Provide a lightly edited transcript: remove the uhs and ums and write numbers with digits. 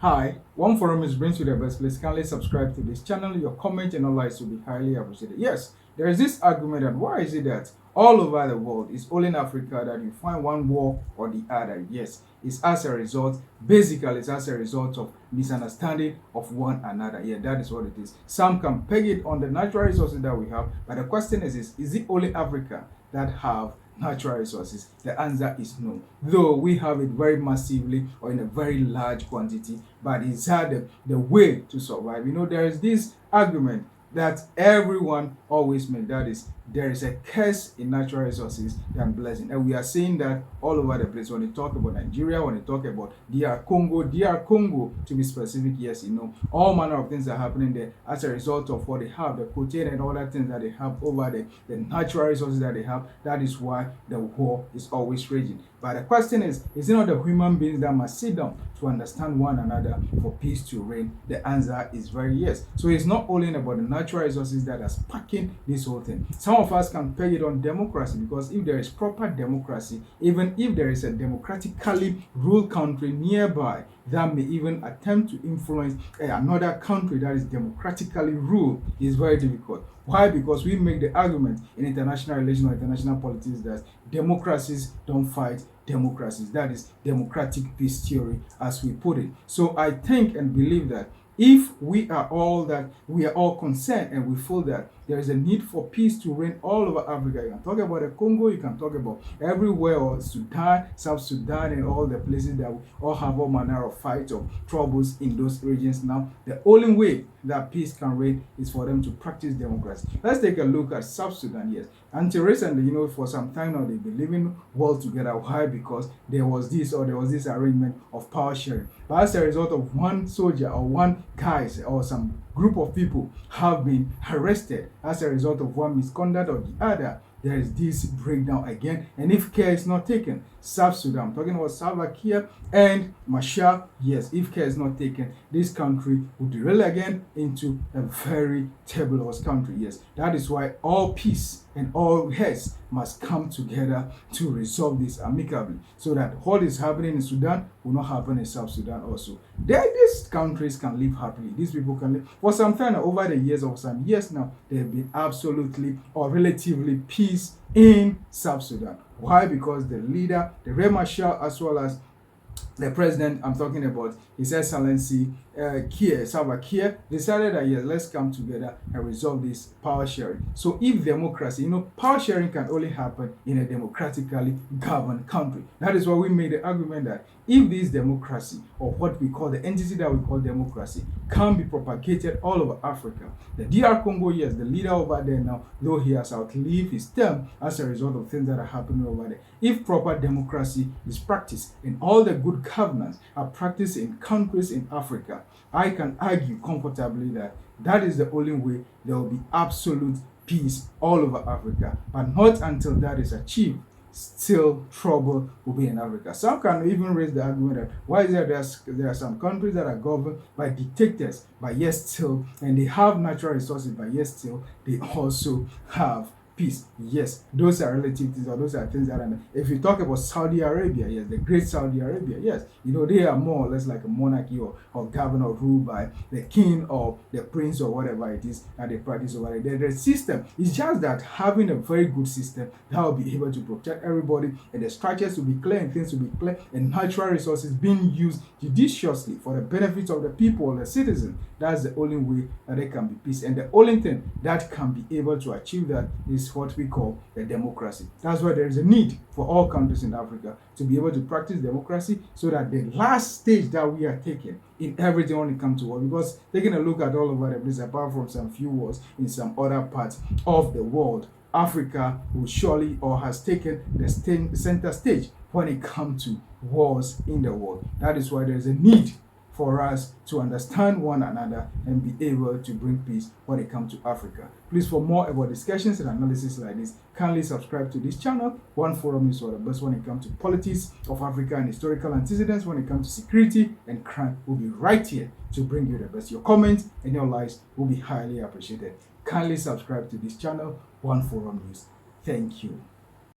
Hi, One Forum is brings you the best. Please kindly subscribe to this channel. Your comment and advice will be highly appreciated. Yes, there is this argument that why is it that all over the world, it's only in Africa that you find one war or the other? Yes, it's as a result, basically, it's as a result of misunderstanding of one another. Yeah, that is what it is. Some can peg it on the natural resources that we have, but the question is it only Africa that have natural resources? The answer is no. Though we have it very massively or in a very large quantity, but it's hard the way to survive. There is this argument that everyone always makes, that is, there is a curse in natural resources than blessing. And we are seeing that all over the place. When you talk about Nigeria, when you talk about DR Congo to be specific, yes, all manner of things are happening there as a result of what they have, the protein and all that things that they have over the natural resources that they have. That is why the war is always raging. But the question is it not the human beings that must sit down to understand one another for peace to reign? The answer is very yes. So it's not only about the natural resources that are sparking this whole thing. Some of us can peg it on democracy, because if there is proper democracy, even if there is a democratically ruled country nearby that may even attempt to influence another country that is democratically ruled, is very difficult. Why? Because we make the argument in international relations or international politics that democracies don't fight democracies. That is democratic peace theory, as we put it. So I think and believe that if we are all concerned and we feel that there is a need for peace to reign all over Africa. You can talk about the Congo, you can talk about everywhere, or Sudan, South Sudan, and all the places that we all have all manner of fights or troubles in those regions now. The only way that peace can reign is for them to practice democracy. Let's take a look at South Sudan. Yes, until recently, for some time now, they've been living well together. Why? Because there was this arrangement of power sharing. But as a result of one soldier or one guy or some group of people have been arrested as a result of one misconduct or the other, there is this breakdown again. And if care is not taken, South Sudan, I'm talking about Salva Kiir and Machar, yes, if care is not taken, this country will derail again into a very turbulent country. Yes, that is why all peace and all heads must come together to resolve this amicably, so that what is happening in Sudan will not happen in South Sudan also. These countries can live happily. These people can live. For some time over the years, or some years now, there have been absolutely or relatively peace in South Sudan. Why? Because the leader, the Riek Machar, as well as the president I'm talking about, His Excellency Salva Kiir, decided that yes, let's come together and resolve this power sharing. So if democracy, power sharing can only happen in a democratically governed country. That is why we made the argument that if this democracy, or what we call the entity that we call democracy, can be propagated all over Africa, the DR Congo, yes, the leader over there now, though he has outlived his term as a result of things that are happening over there, if proper democracy is practiced and all the good governance are practiced in countries in Africa, I can argue comfortably that that is the only way there will be absolute peace all over Africa. But not until that is achieved, still trouble will be in Africa. Some can even raise the argument that why is there are some countries that are governed by dictators, but yet still, and they have natural resources, but yet still, they also have peace. Yes, those are relative things, or those are things that are. If you talk about Saudi Arabia, yes, the great Saudi Arabia, yes, they are more or less like a monarchy or governor ruled by the king or the prince or whatever it is that they practice over there. The system is just that having a very good system that will be able to protect everybody, and the structures will be clear and things will be clear, and natural resources being used judiciously for the benefit of the people, the citizens. That's the only way that there can be peace, and the only thing that can be able to achieve that is what we call a democracy. That's why there is a need for all countries in Africa to be able to practice democracy, so that the last stage that we are taking in everything when it comes to war, because taking a look at all over the place, apart from some few wars in some other parts of the world, Africa will surely or has taken the center stage when it comes to wars in the world. That is why there is a need for us to understand one another and be able to bring peace when it comes to Africa. Please, for more about discussions and analysis like this, kindly subscribe to this channel. One Forum is for the best when it comes to politics of Africa and historical antecedents. When it comes to security and crime, we'll be right here to bring you the best. Your comments and your likes will be highly appreciated. Kindly subscribe to this channel, One Forum News. Thank you.